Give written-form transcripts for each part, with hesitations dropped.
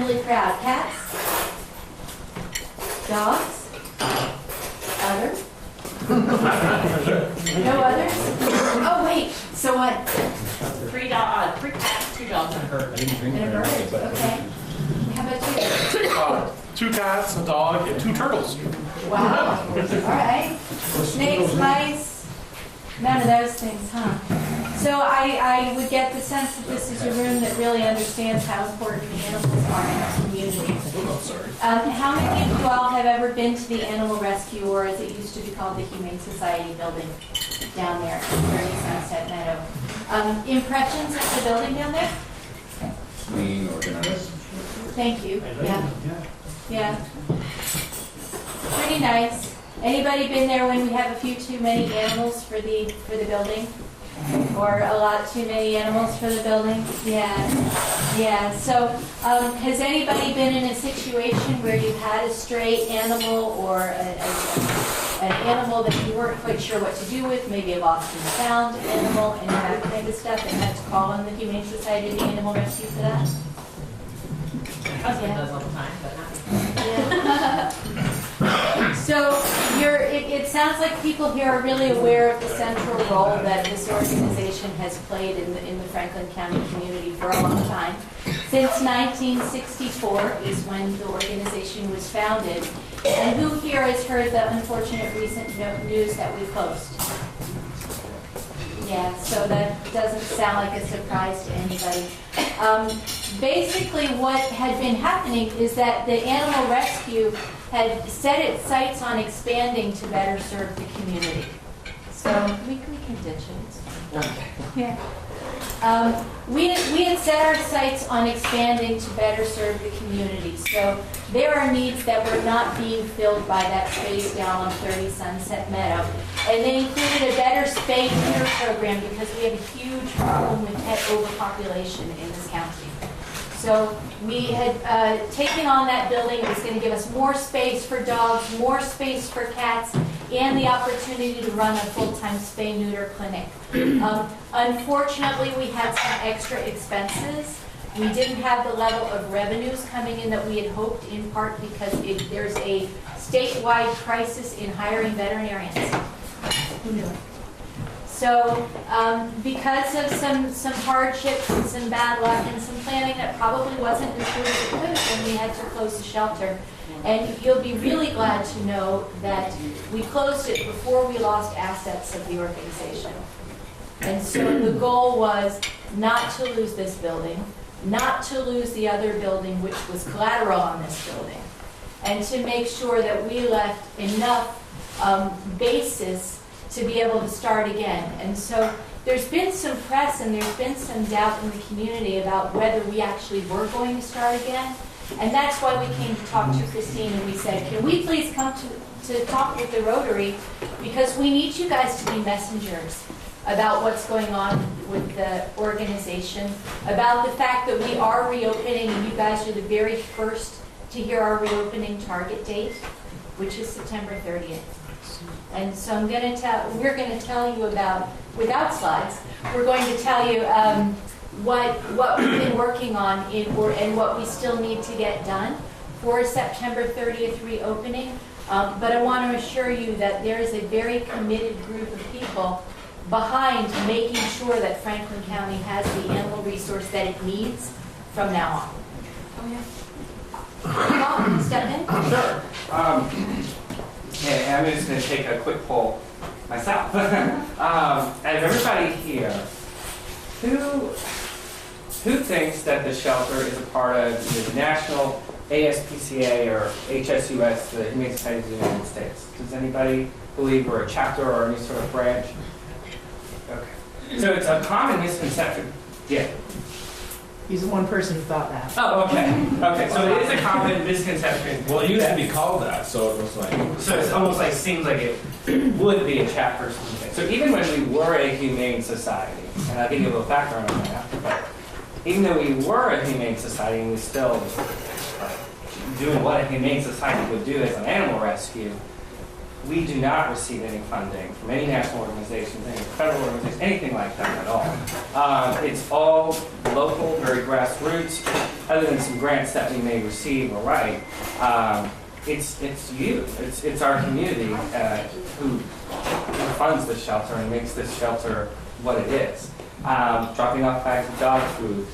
really proud. Cats? Dogs? Others? No others? Oh wait, so what? 3 cats, 2 dogs, and a bird. And a bird, okay. How about you? 2 cats, a dog, and 2 turtles. Wow, all right. Snakes, mice, none of those things, huh? So I would get the sense that this is a room that really understands how important animals are in our community. How many of you all have ever been to the Animal Rescue, or as it used to be called, the Humane Society building down there at 30 Sunset Meadow? Impressions of the building down there? Clean, organized. Thank you. Yeah. Yeah. Pretty nice. Anybody been there when we have a few too many animals for the building? Or a lot too many animals for the building? Yeah. Yeah. So has anybody been in a situation where you've had a stray animal or an animal that you weren't quite sure what to do with, maybe a lost and found animal and that kind of stuff, and had to call on the Humane Society, the Animal Rescue for that? My husband does all the time, but not me. Yeah. So it sounds like people here are really aware of the central role that this organization has played in the Franklin County community for a long time. Since 1964 is when the organization was founded. And who here has heard the unfortunate recent news that we closed? Yeah, so that doesn't sound like a surprise to anybody. Basically what had been happening is that the Animal Rescue had set its sights on expanding to better serve the community. So we can ditch it. Okay. Yeah. We had set our sights on expanding to better serve the community. So there are needs that were not being filled by that space down on 30 Sunset Meadow. And they included a better spay neuter program because we have a huge problem with pet overpopulation in this county. So we had taken on that building. It was going to give us more space for dogs, more space for cats, and the opportunity to run a full-time spay-neuter clinic. Unfortunately, we had some extra expenses. We didn't have the level of revenues coming in that we had hoped, in part because there's a statewide crisis in hiring veterinarians. Who knew? So because of some hardships and some bad luck and some planning that probably wasn't as good as it could have been, we had to close the shelter. And you'll be really glad to know that we closed it before we lost assets of the organization. And so the goal was not to lose this building, not to lose the other building, which was collateral on this building, and to make sure that we left enough basis to be able to start again. And so there's been some press and there's been some doubt in the community about whether we actually were going to start again. And that's why we came to talk to Christine and we said, can we please come to talk with the Rotary, because we need you guys to be messengers about what's going on with the organization, about the fact that we are reopening, and you guys are the very first to hear our reopening target date, which is September 30th. And so we're going to tell you about, without slides, we're going to tell you what we've been working on and what we still need to get done for September 30th reopening. But I want to assure you that there is a very committed group of people behind making sure that Franklin County has the animal resource that it needs from now on. Oh, yeah. Step in. Sure. Okay, I'm just going to take a quick poll myself. Out of everybody here, who thinks that the shelter is a part of the national ASPCA or HSUS, the Humane Society of the United States? Does anybody believe we're a chapter or any sort of branch? Okay. So it's a common misconception. Yeah. He's the one person who thought that. Oh, okay. Okay, so it is a common misconception. Well, it used to be called that, so it was like... So it's almost like, seems like it would be a chapter or something. So even when we were a humane society, and I'll give you a little background on that, but even though we were a humane society and we still doing what a humane society would do as an animal rescue, We do not receive any funding from any national organizations, any federal organizations, anything like that at all. It's all local, very grassroots, other than some grants that we may receive or write. It's you, it's our community who funds this shelter and makes this shelter what it is. Dropping off bags of dog food,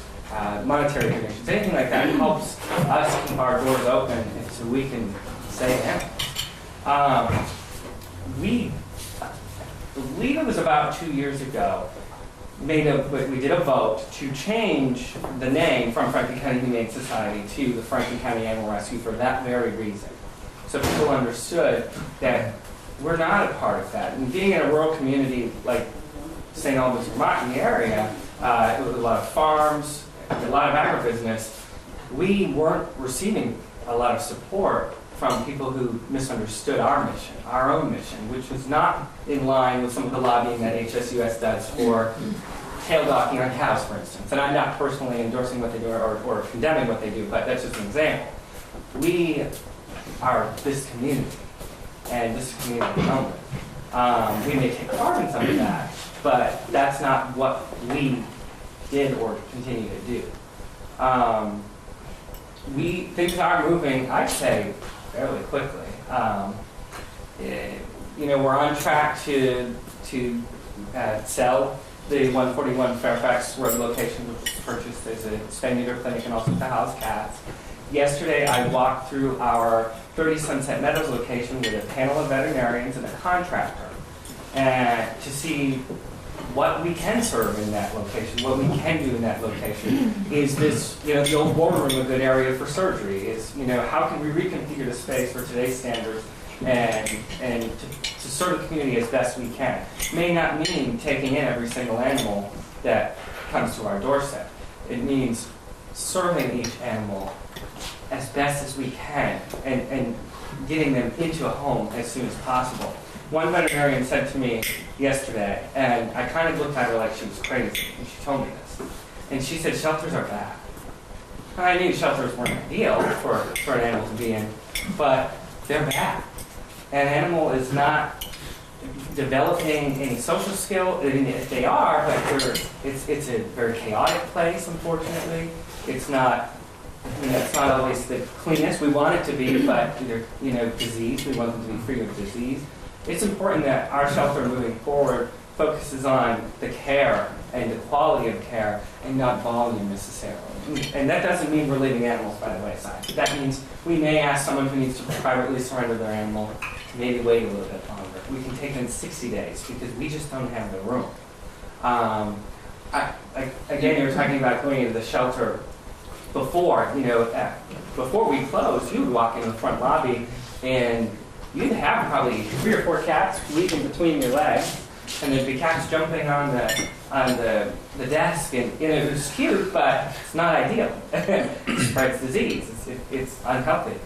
monetary donations, anything like that helps us keep our doors open and so we can say animals. We, I believe it was about 2 years ago, we did a vote to change the name from Franklin County Humane Society to the Franklin County Animal Rescue for that very reason. So people understood that we're not a part of that. And being in a rural community like St. Albans, Vermont, in the area, with a lot of farms, a lot of agribusiness, we weren't receiving a lot of support from people who misunderstood our mission, our own mission, which was not in line with some of the lobbying that HSUS does for tail docking on cows, for instance. And I'm not personally endorsing what they do or condemning what they do, but that's just an example. We are this community, and this community only. We may take part in some of that, but that's not what we did or continue to do. Things are moving, I'd say, fairly quickly. We're on track to sell the 141 Fairfax Road location, which was purchased as a spay neuter clinic and also to house cats. Yesterday, I walked through our 30 Sunset Meadows location with a panel of veterinarians and a contractor, and to see what we can serve in that location, what we can do in that location. Is this, the old boardroom a good area for surgery? Is, how can we reconfigure the space for today's standards and to serve the community as best we can? May not mean taking in every single animal that comes to our doorstep. It means serving each animal as best as we can and getting them into a home as soon as possible. One veterinarian said to me yesterday, and I kind of looked at her like she was crazy, and she told me this. And she said, shelters are bad. I knew shelters weren't ideal for an animal to be in, but they're bad. An animal is not developing any social skill. I mean, if they are, but it's a very chaotic place, unfortunately. It's not always the cleanest. We want it to be, but disease. We want them to be free of disease. It's important that our shelter moving forward focuses on the care and the quality of care and not volume necessarily. And that doesn't mean we're leaving animals by the wayside. That means we may ask someone who needs to privately surrender their animal to maybe wait a little bit longer. We can take it in 60 days because we just don't have the room. Again, you were talking about going into the shelter before we closed. You would walk in the front lobby and you'd have probably 3 or 4 cats leaping between your legs, and there'd be cats jumping on the desk, and it was cute, but it's not ideal. It spreads disease. It's unhealthy.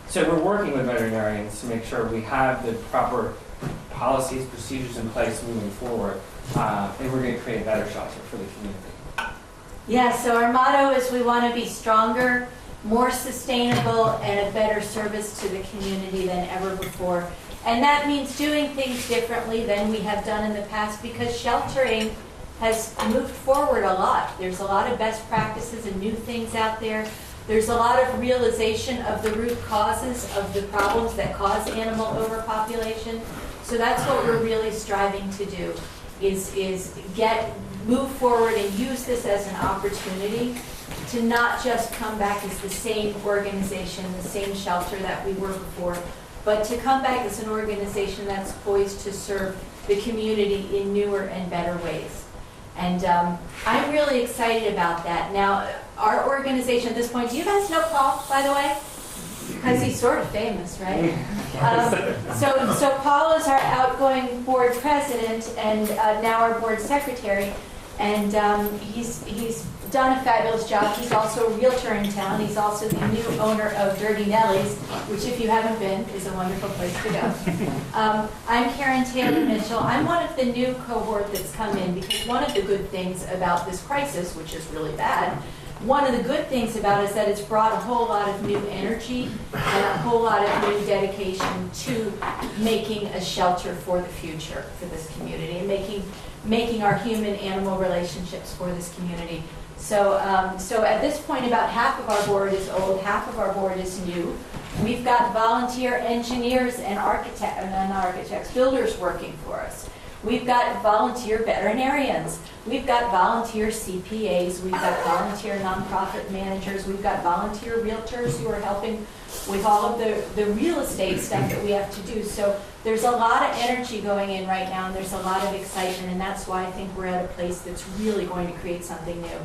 So we're working with veterinarians to make sure we have the proper policies, procedures in place moving forward, and we're going to create a better shelter for the community. Yeah, so our motto is we want to be stronger, more sustainable, and a better service to the community than ever before. And that means doing things differently than we have done in the past, because sheltering has moved forward a lot. There's a lot of best practices and new things out there. There's a lot of realization of the root causes of the problems that cause animal overpopulation. So that's what we're really striving to do, is move forward and use this as an opportunity to not just come back as the same organization, the same shelter that we were before, but to come back as an organization that's poised to serve the community in newer and better ways. And I'm really excited about that. Now, our organization at this point, do you guys know Paul, by the way? Because he's sort of famous, right? So Paul is our outgoing board president and now our board secretary. And he's done a fabulous job. He's also a realtor in town. He's also the new owner of Dirty Nellie's, which, if you haven't been, is a wonderful place to go. I'm Karen Taylor Mitchell. I'm one of the new cohort that's come in, because one of the good things about this crisis, which is really bad, One of the good things about it is that it's brought a whole lot of new energy and a whole lot of new dedication to making a shelter for the future for this community and making our human-animal relationships for this community. So at this point, about half of our board is old, half of our board is new. We've got volunteer engineers and architects, builders working for us. We've got volunteer veterinarians. We've got volunteer CPAs. We've got volunteer nonprofit managers. We've got volunteer realtors who are helping with all of the real estate stuff that we have to do. So there's a lot of energy going in right now, and there's a lot of excitement, and that's why I think we're at a place that's really going to create something new.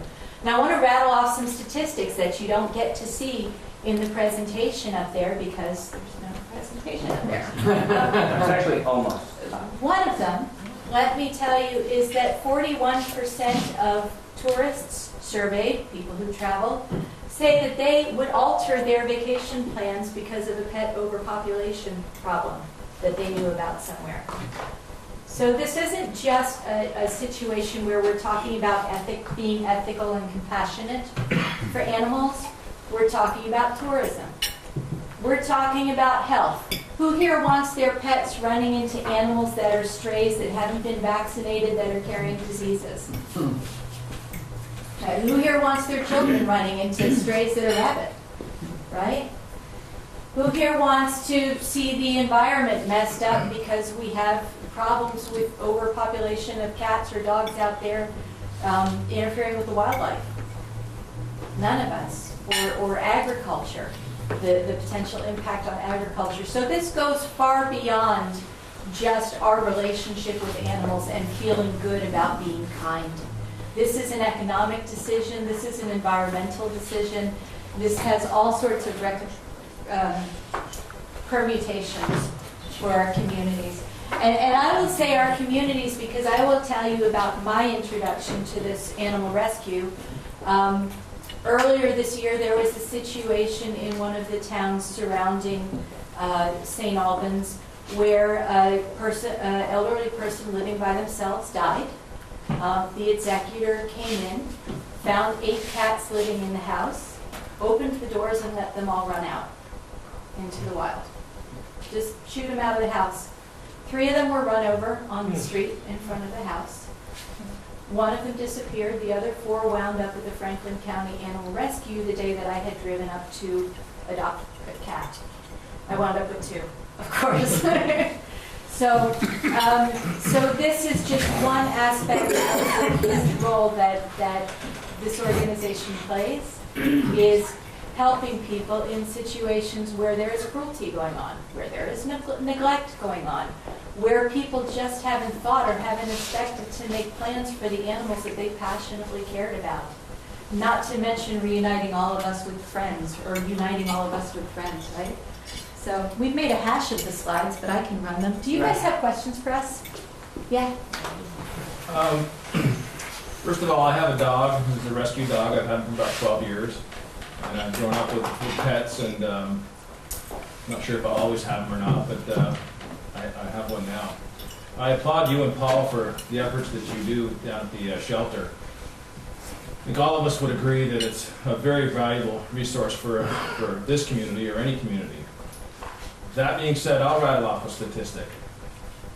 Now I want to rattle off some statistics that you don't get to see in the presentation up there because there's no presentation up there. It's actually almost. One of them, let me tell you, is that 41% of tourists surveyed, people who travel, say that they would alter their vacation plans because of a pet overpopulation problem that they knew about somewhere. So this isn't just a situation where we're talking about being ethical and compassionate for animals. We're talking about tourism. We're talking about health. Who here wants their pets running into animals that are strays that haven't been vaccinated that are carrying diseases? Okay. Who here wants their children running into strays that are rabid? Right? Who here wants to see the environment messed up because we have problems with overpopulation of cats or dogs out there interfering with the wildlife? None of us. Or agriculture, the potential impact on agriculture. So this goes far beyond just our relationship with animals and feeling good about being kind. This is an economic decision. This is an environmental decision. This has all sorts of permutations for our communities. And I will say our communities because I will tell you about my introduction to this animal rescue. Earlier this year, there was a situation in one of the towns surrounding St. Albans where an elderly person living by themselves died. The executor came in, found 8 cats living in the house, opened the doors and let them all run out into the wild. Just shoot them out of the house. 3 of them were run over on the street in front of the house. One of them disappeared. The other 4 wound up at the Franklin County Animal Rescue the day that I had driven up to adopt a cat. I wound up with 2, of course. So this is just one aspect of the role that this organization plays, is helping people in situations where there is cruelty going on, where there is neglect going on, where people just haven't thought or haven't expected to make plans for the animals that they passionately cared about. Not to mention reuniting all of us with friends, or uniting all of us with friends, right? So we've made a hash of the slides, but I can run them. Do you guys have questions for us? Yeah? First of all, I have a dog. He's a rescue dog. I've had him for about 12 years. And I've grown up with pets, and I'm not sure if I'll always have them or not, but I have one now. I applaud you and Paul for the efforts that you do down at the shelter. I think all of us would agree that it's a very valuable resource for this community or any community. That being said, I'll rattle off a statistic,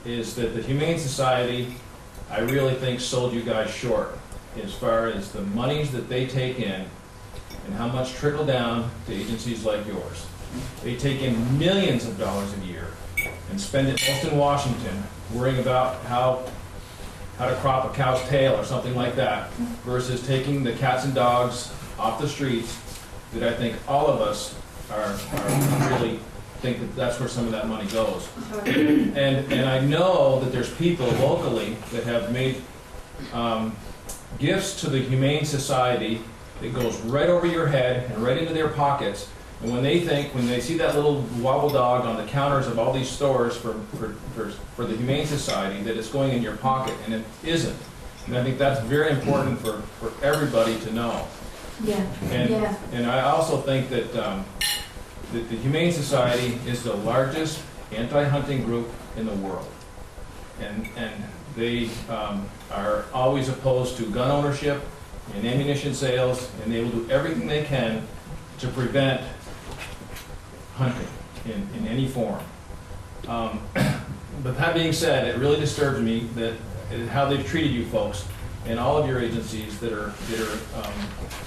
is that the Humane Society, I really think, sold you guys short as far as the monies that they take in and how much trickle down to agencies like yours. They take in millions of dollars a year and spend it most in Washington worrying about how to crop a cow's tail or something like that, versus taking the cats and dogs off the streets that I think all of us are really think that that's where some of that money goes. And I know that there's people locally that have made gifts to the Humane Society that goes right over your head and right into their pockets. And when they see that little wobble dog on the counters of all these stores for the Humane Society, that it's going in your pocket, and it isn't. And I think that's very important for everybody to know. Yeah. And I also think that the Humane Society is the largest anti-hunting group in the world. And they are always opposed to gun ownership, in ammunition sales, and they will do everything they can to prevent hunting in any form. But that being said, it really disturbs me that how they've treated you folks and all of your agencies that are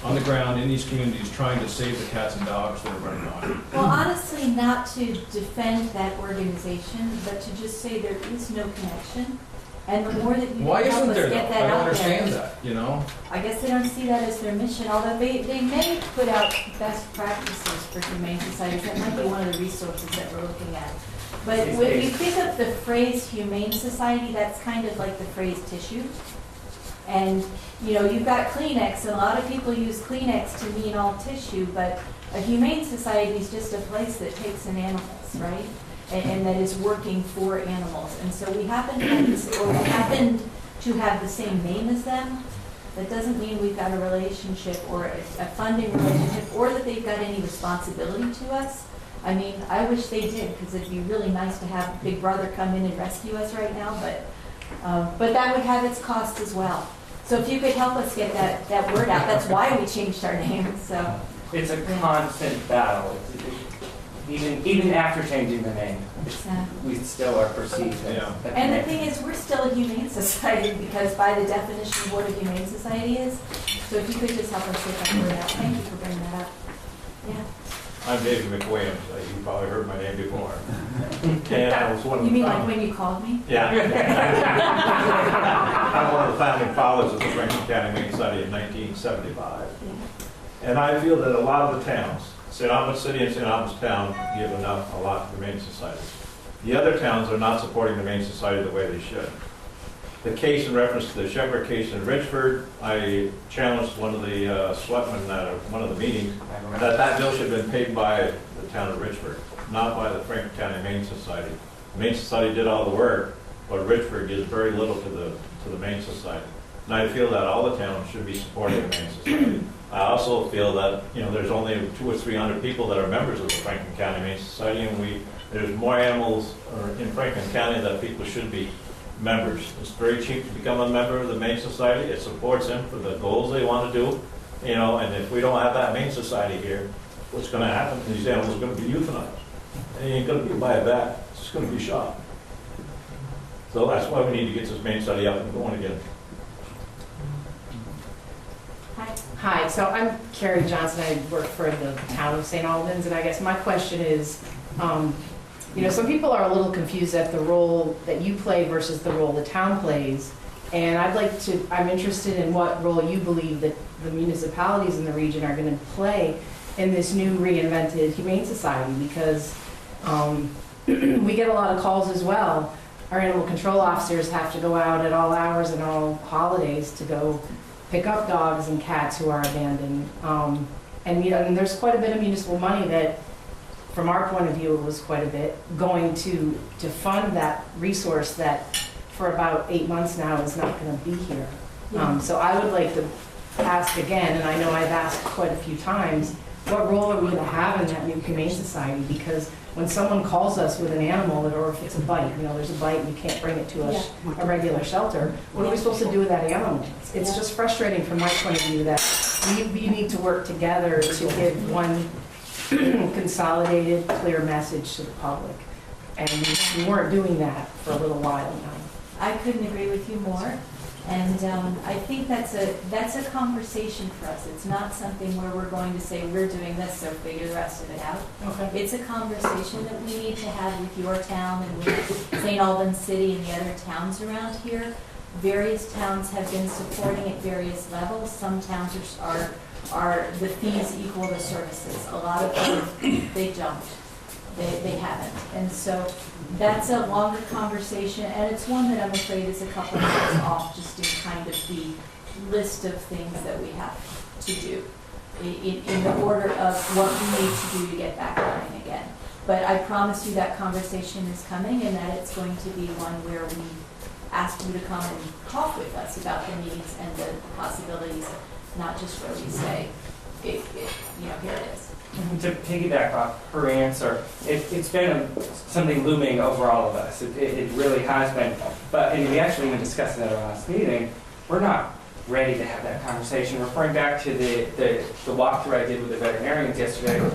on the ground in these communities trying to save the cats and dogs that are running on. Well, honestly, not to defend that organization, but to just say there is no connection. And the more that you Why can help isn't us there though? get I that don't out understand there. that, you know? I guess they don't see that as their mission, although they may put out best practices for humane societies. That might be one of the resources that we're looking at. But when you think of the phrase humane society, that's kind of like the phrase tissue. And, you know, you've got Kleenex, and a lot of people use Kleenex to mean all tissue, but a humane society is just a place that takes in animals, right? And that is working for animals. And so we happen to have this, or we happen to have the same name as them. That doesn't mean we've got a relationship or a funding relationship, or that they've got any responsibility to us. I mean, I wish they did, because it'd be really nice to have Big Brother come in and rescue us right now, but that would have its cost as well. So if you could help us get that word out, that's why we changed our name, so. It's a constant battle. Even after changing the name, we still are perceived as. Yeah. And the thing is, we're still a humane society, because by the definition of what a humane society is. So if you could just help us get that word out, thank you for bringing that up. Yeah. I'm David McWilliams. You probably heard my name before. And I was one of You the mean like founding- when you called me? Yeah. I'm one of the founding fathers of the Franklin County Humane Society in 1975. Yeah. And I feel that a lot of the towns, St. Albans City and St. Albans Town, give enough, a lot to the Humane Society. The other towns are not supporting the Humane Society the way they should. The case in reference to the Shepherd case in Richford, I challenged one of the selectmen at one of the meetings that bill should have been paid by the town of Richford, not by the Franklin County Humane Society. The Humane Society did all the work, but Richford gives very little to the Humane Society. And I feel that all the towns should be supporting the Humane Society. I also feel that, you know, there's only 200 or 300 people that are members of the Franklin County Humane Society, and there's more animals in Franklin County that people should be members. It's very cheap to become a member of the Humane Society. It supports them for the goals they want to do, you know, and if we don't have that Humane Society here, what's going to happen? These animals are going to be euthanized. They ain't going to be by a vet. It's just going to be shot. So that's why we need to get this Humane Society up and going again. Hi. Hi, so I'm Carrie Johnson. I work for the town of St. Albans, and I guess my question is, you know, some people are a little confused at the role that you play versus the role the town plays. And I'm interested in what role you believe that the municipalities in the region are going to play in this new reinvented Humane Society, because we get a lot of calls as well. Our animal control officers have to go out at all hours and all holidays to go pick up dogs and cats who are abandoned. And, you know, and there's quite a bit of municipal money that, from our point of view, it was quite a bit, going to fund that resource that for about 8 months now is not going to be here. So I would like to ask again, and I know I've asked quite a few times, what role are we going to have in that new Humane Society? Because when someone calls us with an animal, or if it's a bite, you know, there's a bite and you can't bring it to a regular shelter, what are we supposed to do with that animal? It's just frustrating from my point of view that we need to work together to give one consolidated, clear message to the public. And we weren't doing that for a little while now. I couldn't agree with you more. And I think that's a conversation for us. It's not something where we're going to say, we're doing this, so figure the rest of it out. Okay. It's a conversation that we need to have with your town and with St. Albans City and the other towns around here. Various towns have been supporting at various levels. Some towns are the fees equal the services. A lot of them, they don't. They haven't. And so that's a longer conversation, and it's one that I'm afraid is a couple of years off, just in kind of the list of things that we have to do in the order of what we need to do to get back running again. But I promise you that conversation is coming, and that it's going to be one where we ask you to come and talk with us about the needs and the possibilities, not just where we say, you know, here it is. To piggyback off her answer, it's been something looming over all of us. It really has been. But and we actually even discussed it at our last meeting. We're not ready to have that conversation. Referring back to the walkthrough I did with the veterinarians yesterday,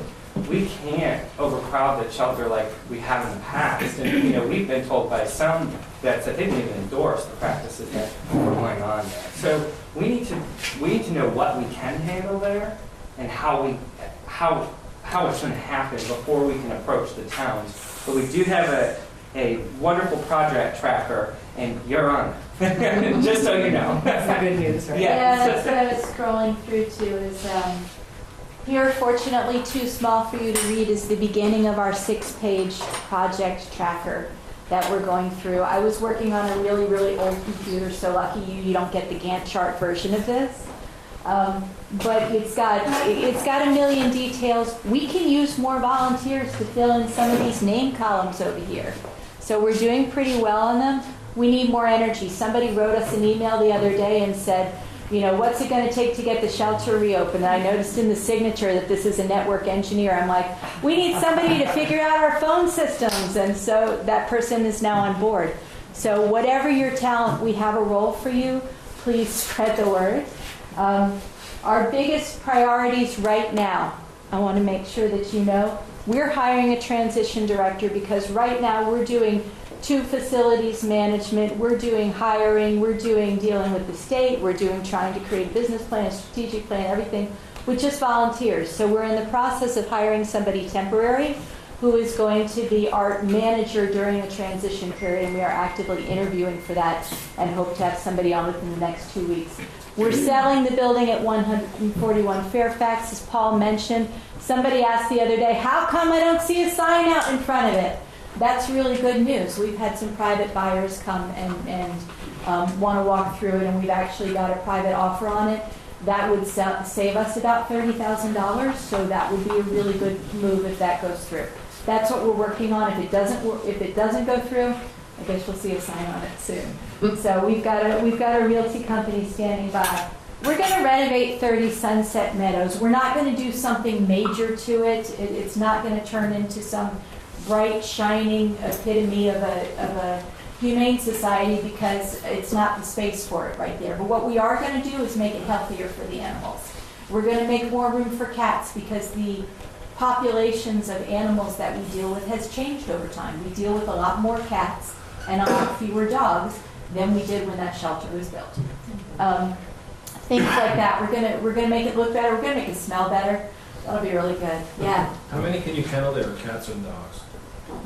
we can't overcrowd the shelter like we have in the past. And, you know, we've been told by some vets that they didn't even endorse the practices that were going on there. So we need to know what we can handle there and how it's going to happen before we can approach the towns. But we do have a wonderful project tracker, and you're on it. Just so you know. That's the good news, right? Yeah, that's what I was scrolling through too, is here, fortunately too small for you to read, is the beginning of our 6-page project tracker that we're going through. I was working on a really, really old computer, so lucky you don't get the Gantt chart version of this. But it's got a million details. We can use more volunteers to fill in some of these name columns over here. So we're doing pretty well on them. We need more energy. Somebody wrote us an email the other day and said, you know, what's it going to take to get the shelter reopened? And I noticed in the signature that this is a network engineer. I'm like, we need somebody to figure out our phone systems. And so that person is now on board. So whatever your talent, we have a role for you. Please spread the word. Our biggest priorities right now, I want to make sure that you know, we're hiring a transition director because right now we're doing 2 facilities management, we're doing hiring, we're doing dealing with the state, we're doing trying to create a business plan, a strategic plan, everything with just volunteers. So we're in the process of hiring somebody temporary who is going to be our manager during a transition period, and we are actively interviewing for that and hope to have somebody on within the next 2 weeks. We're selling the building at 141 Fairfax, as Paul mentioned. Somebody asked the other day, how come I don't see a sign out in front of it? That's really good news. We've had some private buyers come and want to walk through it, and we've actually got a private offer on it. That would save us about $30,000, so that would be a really good move if that goes through. That's what we're working on. If it doesn't go through, I guess we'll see a sign on it soon. So we've got a realty company standing by. We're going to renovate 30 Sunset Meadows. We're not going to do something major to it. It's not going to turn into some bright, shining epitome of a Humane Society because it's not the space for it right there. But what we are going to do is make it healthier for the animals. We're going to make more room for cats because the populations of animals that we deal with has changed over time. We deal with a lot more cats and a lot fewer dogs than we did when that shelter was built. Things like that. We're gonna make it look better. We're gonna make it smell better. That'll be really good. Yeah. How many can you handle there, cats and dogs?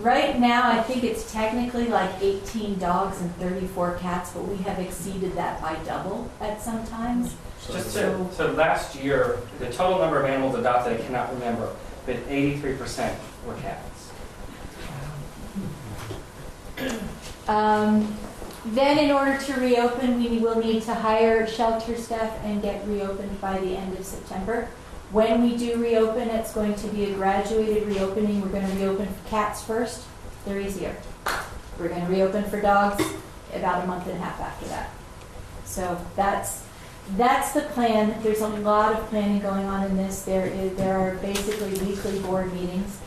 Right now, I think it's technically like 18 dogs and 34 cats, but we have exceeded that by double at some times. So last year, the total number of animals adopted, I cannot remember, but 83% were cats. Then in order to reopen, we will need to hire shelter staff and get reopened by the end of September. When we do reopen, it's going to be a graduated reopening. We're going to reopen for cats first. They're easier. We're going to reopen for dogs about a month and a half after that. So that's the plan. There's a lot of planning going on in this. There are basically weekly board meetings.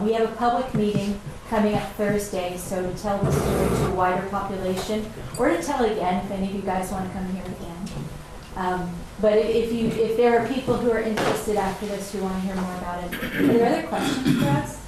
We have a public meeting coming up Thursday, so to tell the story to a wider population, or to tell again if any of you guys want to come here again. But if there are people who are interested after this who want to hear more about it, are there other questions for us?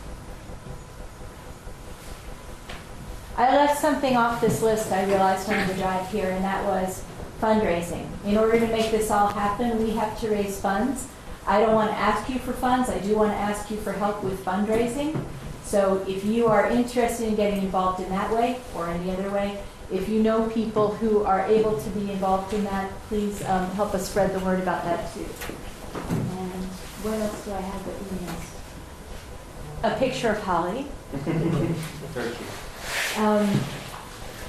I left something off this list I realized on the drive here, and that was fundraising. In order to make this all happen, we have to raise funds. I don't want to ask you for funds. I do want to ask you for help with fundraising. So if you are interested in getting involved in that way or any other way, if you know people who are able to be involved in that, please help us spread the word about that too. And what else do I have that we missed? A picture of Holly. Very cute.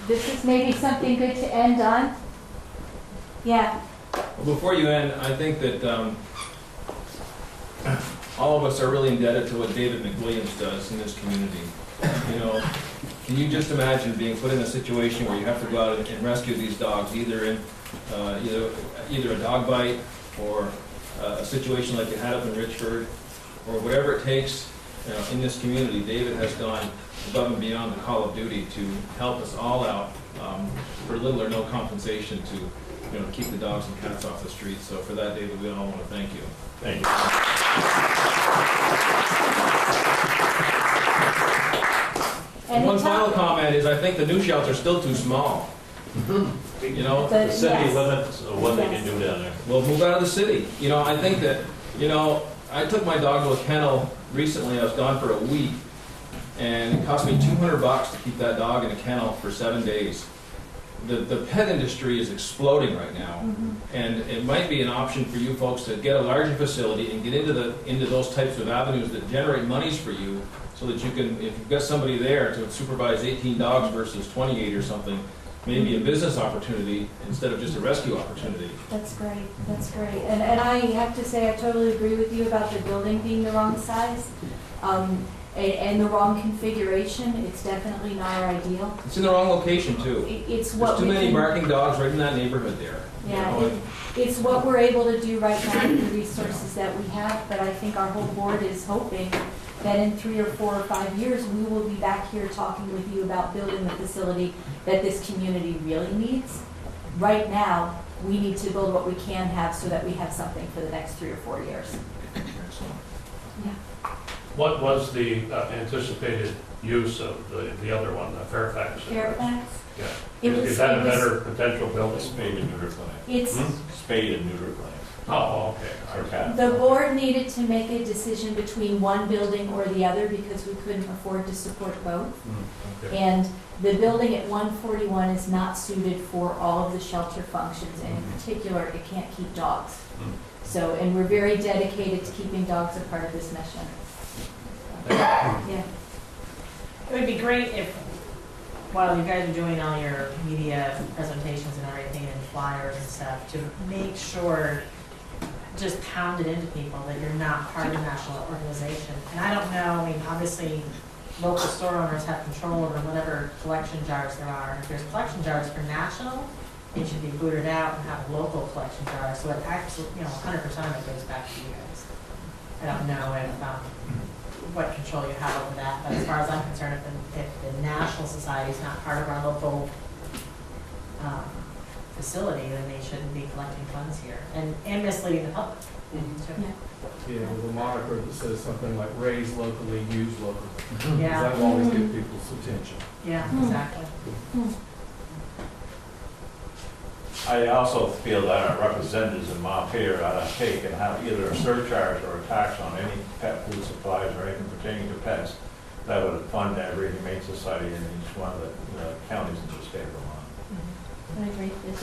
This is maybe something good to end on. Yeah. Well, before you end, I think that all of us are really indebted to what David McWilliams does in this community. You know, can you just imagine being put in a situation where you have to go out and rescue these dogs, either in either a dog bite or a situation like you had up in Richford, or whatever it takes in this community. David has gone above and beyond the call of duty to help us all out for little or no compensation to you know, to keep the dogs and cats off the street. So for that, David, we all want to thank you. Thank you. And One the final town- comment is I think the new shelter's still too small. You know, The city yes. limits what they can do down there. we'll move out of the city. You know, I think that, you know, I took my dog to a kennel recently. I was gone for a week, and it cost me $200 to keep that dog in a kennel for 7 days. The pet industry is exploding right now, and it might be an option for you folks to get a larger facility and get into those types of avenues that generate monies for you, so that you can, if you've got somebody there to supervise 18 dogs versus 28 or something, maybe a business opportunity instead of just a rescue opportunity. That's great, that's great. And I have to say, I totally agree with you about the building being the wrong size, and the wrong configuration. It's definitely not our ideal. It's in the wrong location too. It's what There's too we many can- barking dogs right in that neighborhood there. You Yeah, know, and- it's what we're able to do right now with the resources that we have, but I think our whole board is hoping that in 3 or 4 or 5 years, we will be back here talking with you about building the facility that this community really needs. Right now, we need to build what we can have so that we have something for the next 3 or 4 years. What was the anticipated use of the other one, the Fairfax? Fairfax? Yeah. It was- Is that a it was- better potential building? Spade and neuter clinic. It's, Spade and neuter clinic. Oh, okay. Or cat. the board needed to make a decision between one building or the other because we couldn't afford to support both. Okay. And the building at 141 is not suited for all of the shelter functions, and in particular, it can't keep dogs. So, and we're very dedicated to keeping dogs a part of this mission. Yeah. It would be great if, while you guys are doing all your media presentations and everything and flyers and stuff, to make sure, just pound it into people that you're not part of a national organization. And I don't know, I mean, obviously, local store owners have control over whatever collection jars there are. If there's collection jars for national, it should be booted out and have local collection jars, so it actually, 100% of it goes back to you guys. I don't know if, what control you have over that, but as far as I'm concerned, if the National Society is not part of our local facility, then they shouldn't be collecting funds here and misleading the public. too. Yeah, with a moniker that says something like raise locally, use locally. Yeah. That will always get people's attention. Yeah, exactly. I also feel that our representatives in Montpelier ought to take and have either a surcharge or a tax on any pet food supplies or anything pertaining to pets that would fund every Humane Society in each one of the counties in the state of Vermont. I agree with this.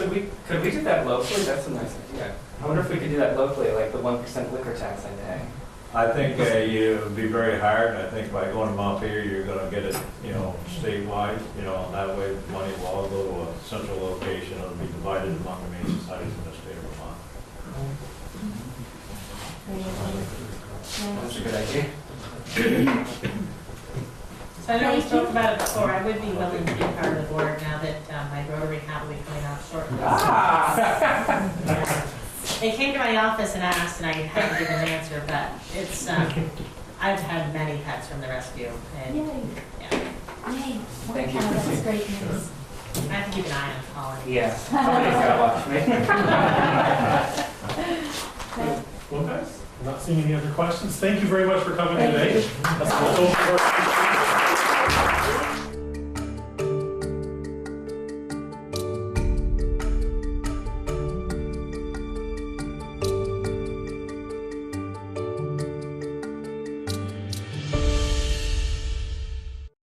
Could we do that locally? That's a nice idea. I wonder if we could do that locally, like the 1% liquor tax I pay. I think it would be very hard. I think by going to Montpelier, you're going to get it, statewide, and that way the money will all go to a central location. It'll be divided among the main societies in the state of Vermont. That's a good idea. So I know we spoke about it before, I would be willing to be part of the board now that my Rotary hat will be coming out shortly. Ah! They came to my office and asked, and I had to give an answer, but it's, I've had many pets from the rescue, and, Yay, yeah, yay. Thank you. That's great news. I have to keep an eye on Colin. Yeah. Somebody's gotta watch me. Well, guys, not seeing any other questions. Thank you very much for coming today. That's all.